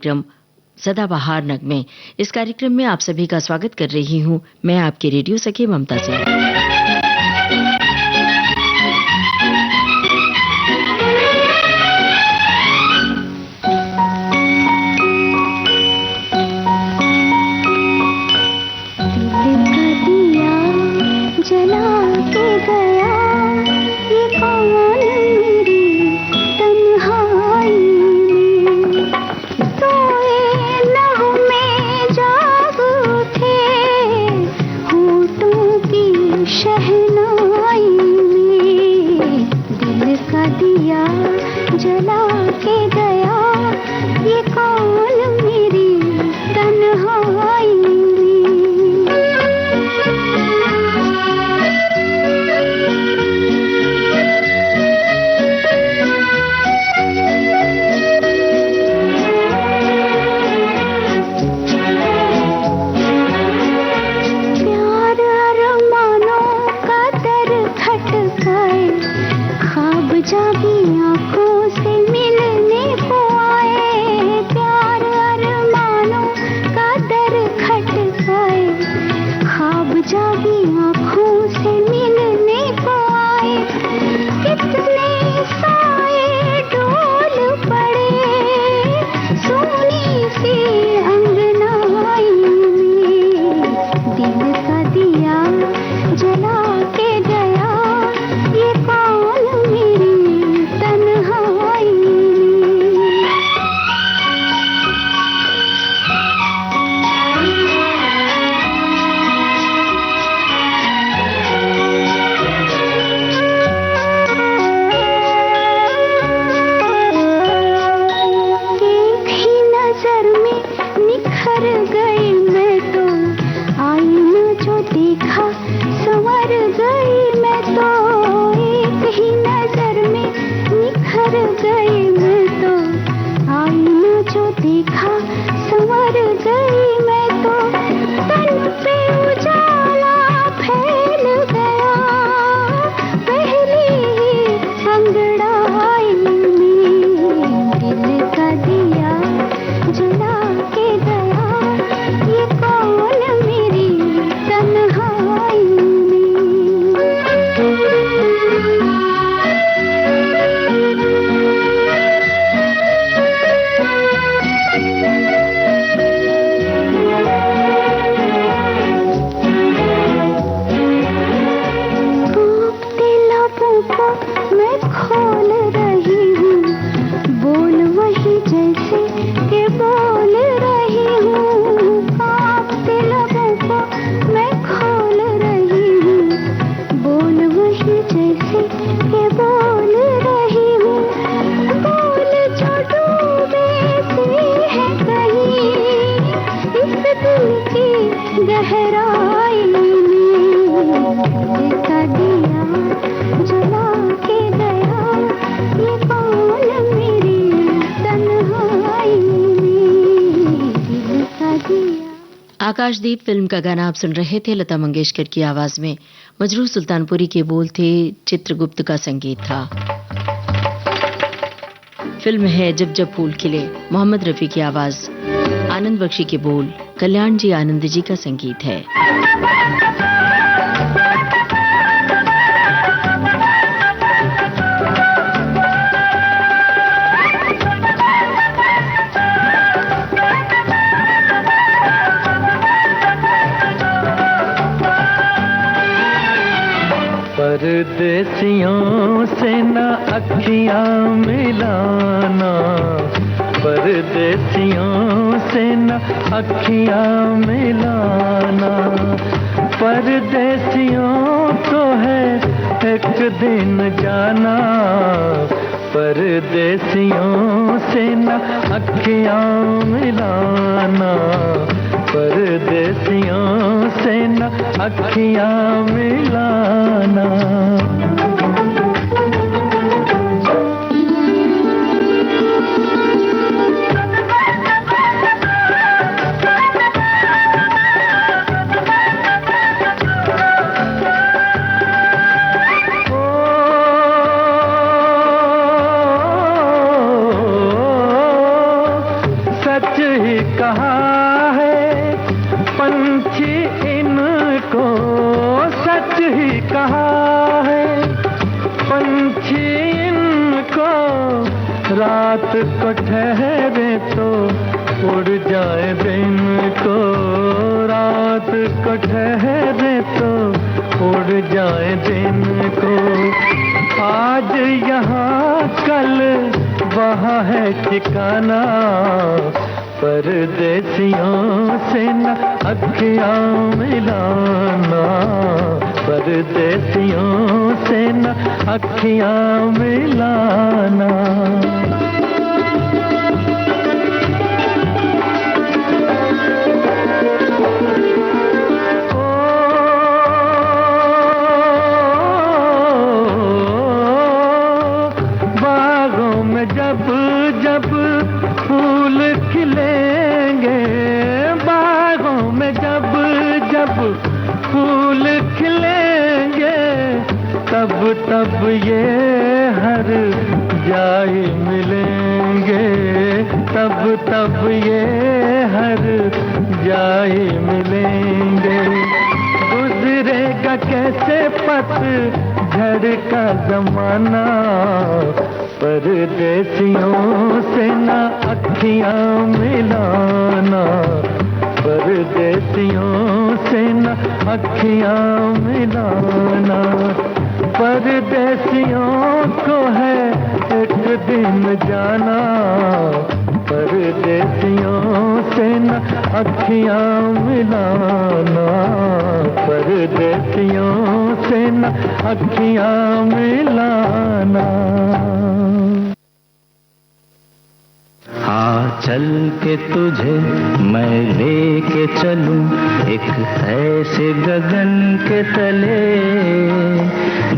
कार्यक्रम सदाबहार नगमे। इस कार्यक्रम में आप सभी का स्वागत कर रही हूँ मैं आपके रेडियो सखी ममता सिंह। आकाशदीप फिल्म का गाना आप सुन रहे थे लता मंगेशकर की आवाज में। मजरूह सुल्तानपुरी के बोल थे, चित्रगुप्त का संगीत था। फिल्म है जब जब फूल खिले, मोहम्मद रफी की आवाज, आनंद बख्शी के बोल, कल्याण जी आनंद जी का संगीत है। परदेसियों से न अखियां मिलाना, परदेसियों से न अखियां मिलाना, परदेसियों को है एक दिन जाना, परदेसियों से न अखियां मिलाना, परदेसियों से न अखियां मिलाना। सच ही कहा है पंछी इनको, सच ही कहा है पंछी इनको, रात को ठहरे तो उड़ जाए दिन को, रात को ठहरे तो उड़ जाए दिन को। आज यहाँ कल वहाँ है ठिकाना, परदेसियों से न अखियाँ मिलाना, परदेसियों से न अखियाँ मिलाना। जब जब फूल खिलेंगे, बागों में जब जब फूल खिलेंगे, तब तब ये हर जाए मिलेंगे, तब तब ये हर जाए मिलेंगे। गुजरेगा कैसे पतझड़ का जमाना, परदेसियों से न अखियाँ मिलाना, परदेसियों से न अखियाँ मिलाना। परदेसियों को है एक दिन जाना, परदेसियों से न अखियाँ मिलाना, परदेसियों से न अखियाँ मिलाना। हाँ चल के तुझे मैं लेके चलूं एक ऐसे गगन के तले,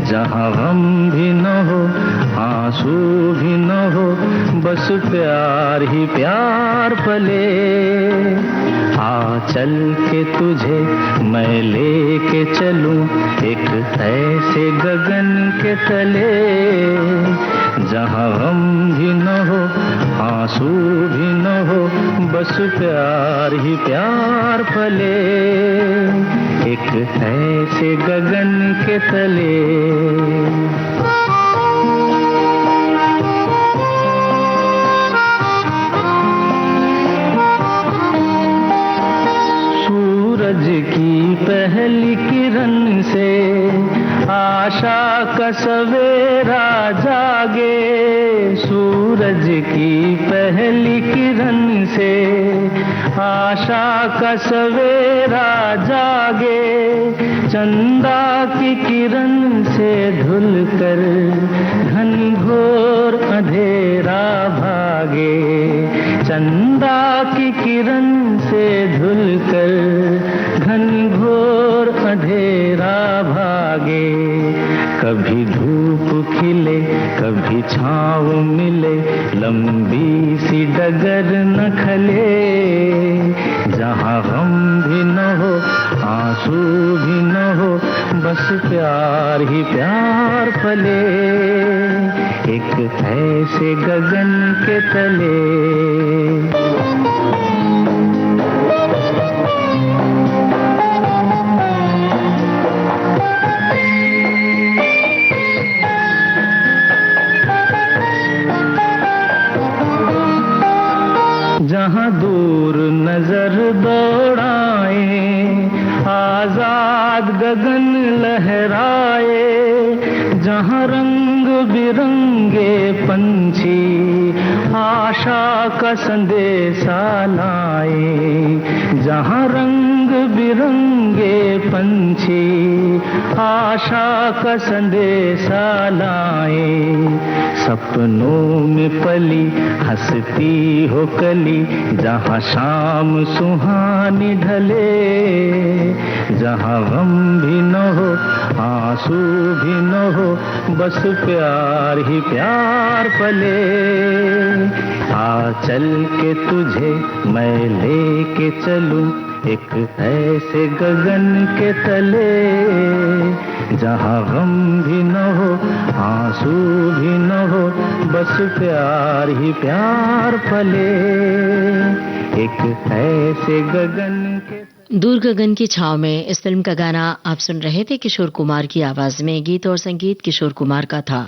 जहाँ गम भी न हो आंसू भी न हो, बस प्यार ही प्यार पले। हाँ चल के तुझे मैं लेके चलूं एक ऐसे गगन के तले, जहाँ गम भी न हो आंसू भी न हो, बस प्यार ही प्यार पले, एक ऐसे गगन के तले। सूरज की पहली किरण से आशा का सवेरा जागे, सूरज की पहली किरण से आशा का सवेरा जागे, चंदा की किरण से धुलकर घनघोर अंधेरा भागे, चंदा की किरण से धुलकर घनघोर अंधेरा भागे। कभी धूप खिले कभी छाँव मिले, लंबी सी डगर न खले, जहाँ गम भी न हो आंसू भी न हो, बस प्यार ही प्यार पले, एक ऐसे गगन के तले। जहाँ दूर नजर दौड़ाए आजाद गगन लहराए, जहाँ रंग बिरंगे पंछी आशा का संदेशा लाए, जहाँ रंग बिरंगे पंछी आशा का संदेशा लाए, सपनों में पली हंसती हो कली, जहाँ शाम सुहानी ढले, जहाँ गम भी न हो आंसू भी न हो, बस प्यार ही प्यार पले। आ चल के तुझे मैं लेके चलूं एक ऐसे गगन के तले, जहाँ गम भी न हो आंसू भी न हो, बस प्यार ही प्यार पले, ऐसे गगन के। दूर गगन की छाव में इस फिल्म का गाना आप सुन रहे थे किशोर कुमार की आवाज में। गीत और संगीत किशोर कुमार का था।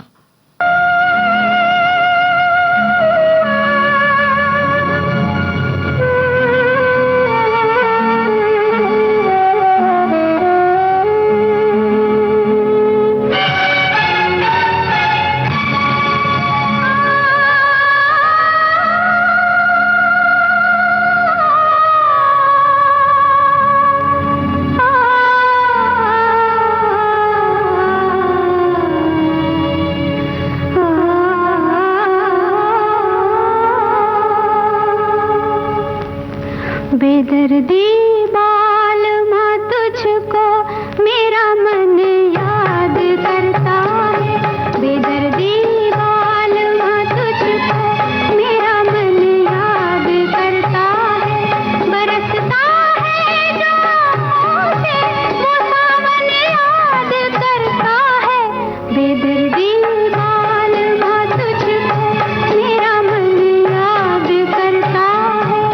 बेदर्दी बालमा तुझको मेरा मन याद करता है। बेदर्दी बालमा तुझको मेरा मन याद करता है। बरसता है जो आँखों से वो सावन याद करता है। बेदर्दी बालमा तुझको मेरा मन याद करता है।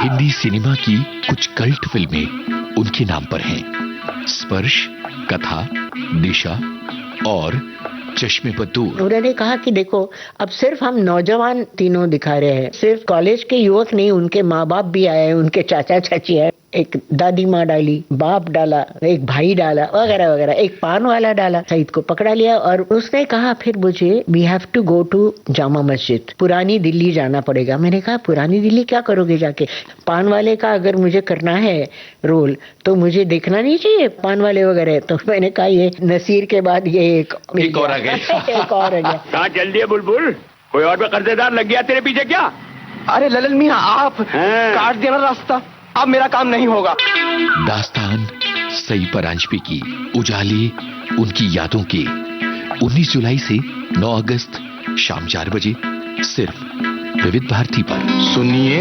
हिंदी सिनेमा की कुछ कल्ट फिल्में उनके नाम पर हैं। स्पर्श, कथा, दिशा और चश्मे पर दूर। उन्होंने कहा कि देखो, अब सिर्फ हम नौजवान तीनों दिखा रहे हैं, सिर्फ कॉलेज के युवक नहीं, उनके माँ बाप भी आए, उनके चाचा चाची आए, एक दादी माँ डाली, बाप डाला, एक भाई डाला, वगैरह वगैरह। एक पान वाला डाला, सईद को पकड़ा लिया और उसने कहा फिर मुझे we have to go to Jama Masjid, पुरानी दिल्ली जाना पड़ेगा। मैंने कहा पुरानी दिल्ली क्या करोगे जाके? पान वाले का अगर मुझे करना है रोल तो मुझे देखना नहीं चाहिए पान वाले वगैरह? तो मैंने कहा ये नसीर के बाद ये एक और आ गया। एक और आ गया। कहाँ चल दिए बुलबुल? कोई और भी कर्जेदार लग गया तेरे पीछे क्या? अरे ललन मियां, आप काट देना रास्ता, अब मेरा काम नहीं होगा। दास्तान सई परांजपे की उजाले उनकी यादों के 19 जुलाई से 9 अगस्त शाम 4 बजे सिर्फ विविध भारती पर। सुनिए,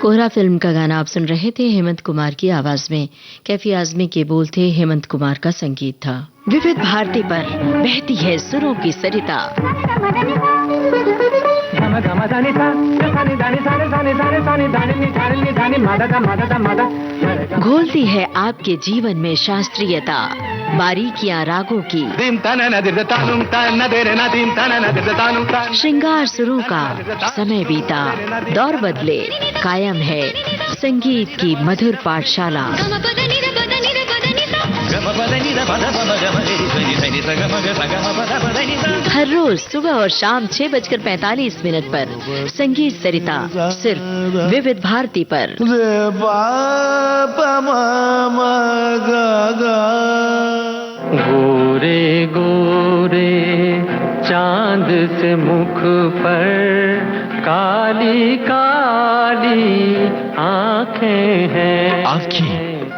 कोहरा फिल्म का गाना आप सुन रहे थे हेमंत कुमार की आवाज में। कैफी आजमी के बोल थे, हेमंत कुमार का संगीत था। विविध भारती पर बहती है सुरों की सरिता। घोलती है आपके जीवन में शास्त्रीयता, बारीकियां रागों की, श्रृंगार सुरों का। समय बीता, दौर बदले, कायम है संगीत की मधुर पाठशाला। हर रोज सुबह और शाम 6:45 पर संगीत सरिता सिर्फ विविध भारती पर। गोरे गोरे चांद से मुख पर काली काली आंखें हैं। आंखें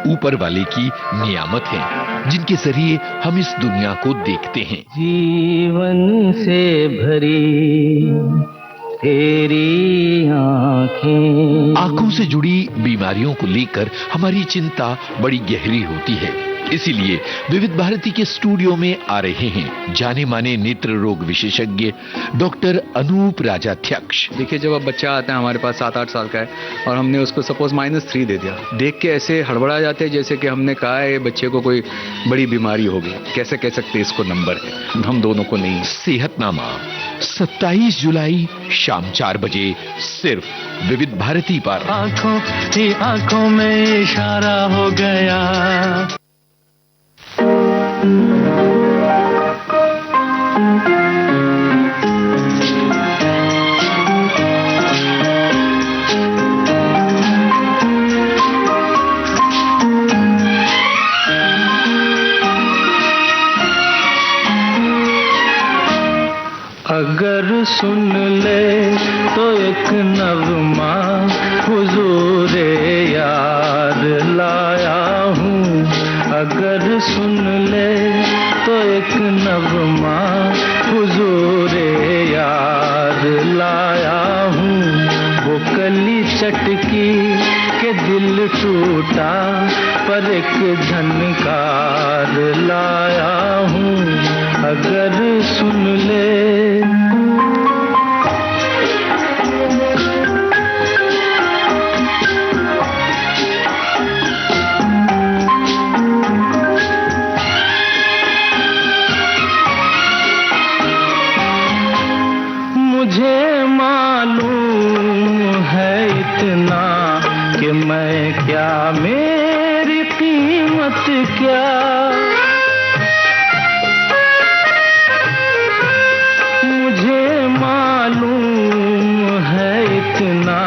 ऊपर वाले की नियामत है, जिनके जरिए हम इस दुनिया को देखते हैं। जीवन से भरी तेरी आंखें। आंखों से जुड़ी बीमारियों को लेकर हमारी चिंता बड़ी गहरी होती है। इसीलिए विविध भारती के स्टूडियो में आ रहे हैं जाने माने नेत्र रोग विशेषज्ञ डॉक्टर अनूप राजाध्यक्ष। देखिए, जब अब बच्चा आता है हमारे पास 7-8 साल का है और हमने उसको सपोज -3 दे दिया, देख के ऐसे हड़बड़ा जाते हैं जैसे कि हमने कहा है बच्चे को कोई बड़ी बीमारी होगी। कैसे कह सकते हैं इसको नंबर है, हम दोनों को नहीं। सेहतनामा 27 जुलाई शाम 4 बजे सिर्फ विविध भारती पर। आंखों में इशारा हो गया। अगर सुन ले तो एक नगमा हुजूरे यार लाया हूँ। अगर सुन ले तो एक नगमा हुजूरे यार लाया हूँ। वो कली चटकी के दिल टूटा पर एक झनकार लाया हूँ। अगर सुन ले। मुझे मालूम है इतना कि मैं क्या, मेरी कीमत क्या। मुझे मालूम है इतना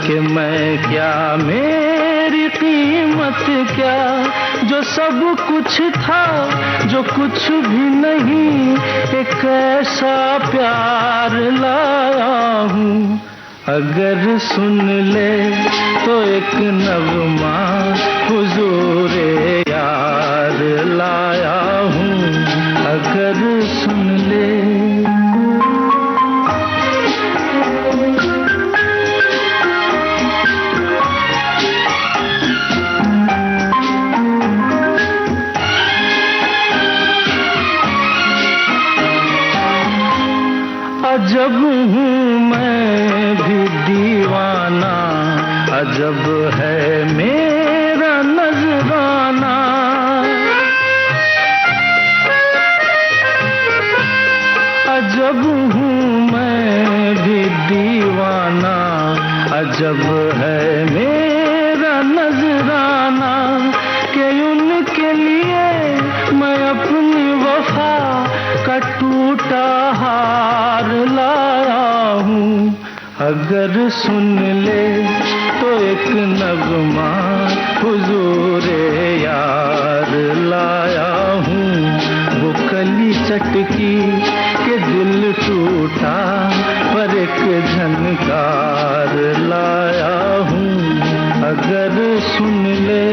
कि मैं क्या, मेरी कीमत क्या। जो सब कुछ था, जो कुछ भी नहीं, एक ऐसा प्यार लाया हूँ। अगर सुन ले तो एक नगमा हुजूरे यार लाया हूँ। अगर सुन ले। अजब हूँ मैं भी दीवाना, अजब है मेरा नजराना। अजब हूँ मैं भी दीवाना, अजब है मेरा नजराना। कि उनके लिए मैं अपनी वफा का टूटा हार लाया हूँ। अगर सुन ले तो एक नगमा हुजूरे यार लाया हूँ। वो कली चटकी के दिल टूटा पर एक झनकार लाया हूँ। अगर सुन ले।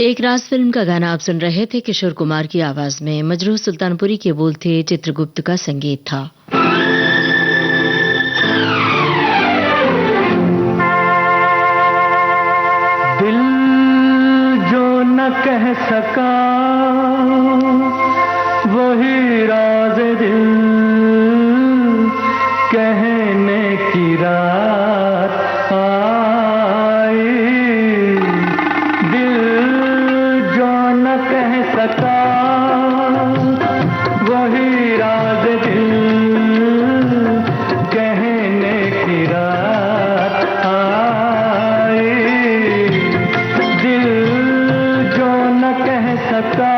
एक राज फिल्म का गाना आप सुन रहे थे किशोर कुमार की आवाज में। मजरूह सुल्तानपुरी के बोल थे, चित्रगुप्त का संगीत था। दिल जो न कह सका वही राज दिल, कहने की रात आई। दिल जो न कह सका वही राज दिल, कहने की रात आई। दिल जो न कह सका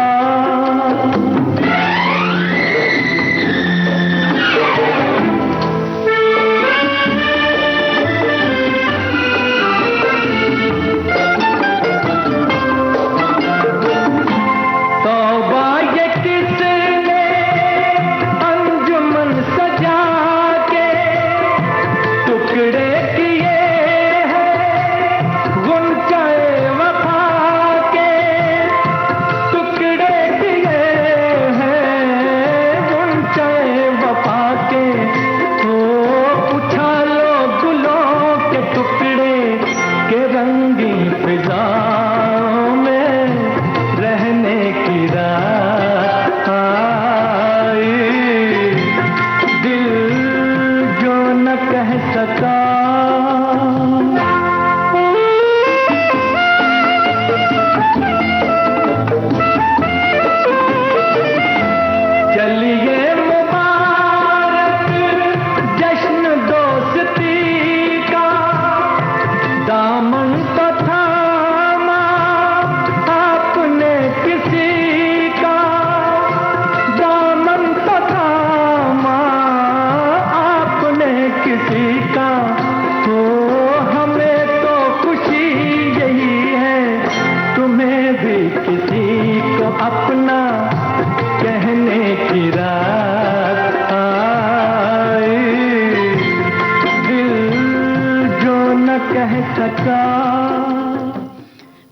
सका।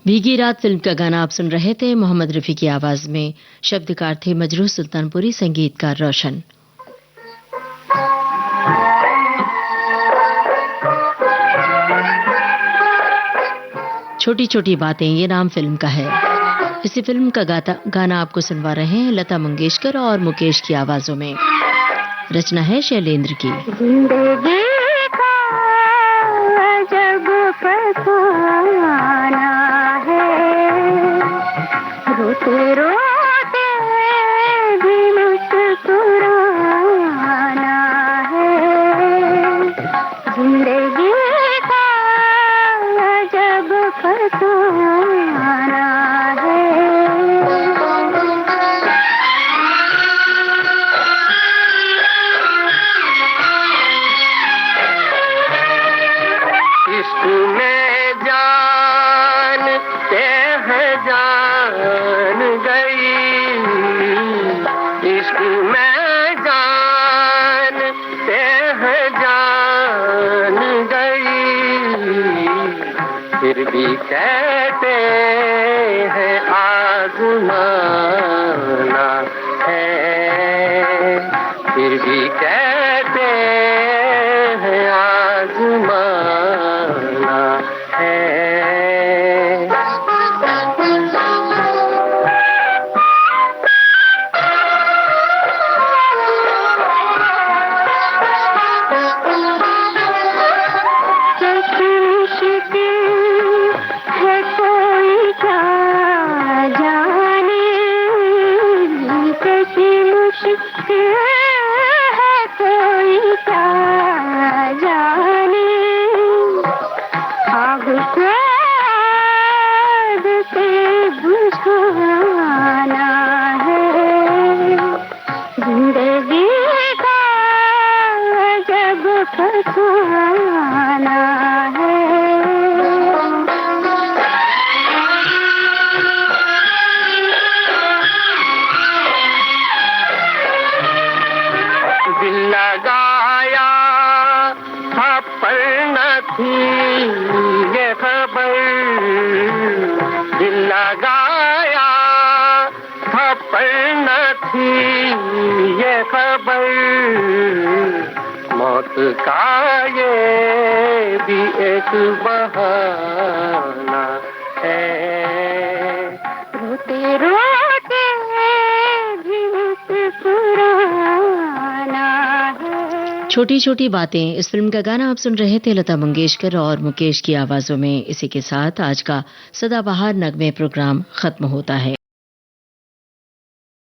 भीगी रात फिल्म का गाना आप सुन रहे थे। मोहम्मद रफी की आवाज में शब्दकार थे मजरूह सुल्तानपुरी, संगीतकार रोशन। छोटी छोटी बातें, ये नाम फिल्म का है। इसी फिल्म का गाना आपको सुनवा रहे हैं लता मंगेशकर और मुकेश की आवाजों में। रचना है शैलेंद्र की। जिंदगी का अजब फसाना है, रोते रोते भी मुस्कुराना है। जिंदगी का अजब फसाना है। इश्क में जानते हैं जान गई, इश्क में जानते हैं जान गई, फिर भी कहते हैं आज़माना है, फिर भी कहते हैं आज़माना है। है कोई क्या जाने, कैसी मुश्किल है कोई क्या जाने। आग को आग से बुझाना है, जिंदगी का अजब फसाना है। दिल लगाया था पर न थी ये खबर, दिल लगाया था पर न थी ये खबर, मौत का ये भी एक बहाना है। रोते रोते भी मुस्कुराना है। छोटी छोटी बातें, इस फिल्म का गाना आप सुन रहे थे लता मंगेशकर और मुकेश की आवाजों में। इसी के साथ आज का सदाबहार नगमे प्रोग्राम खत्म होता है।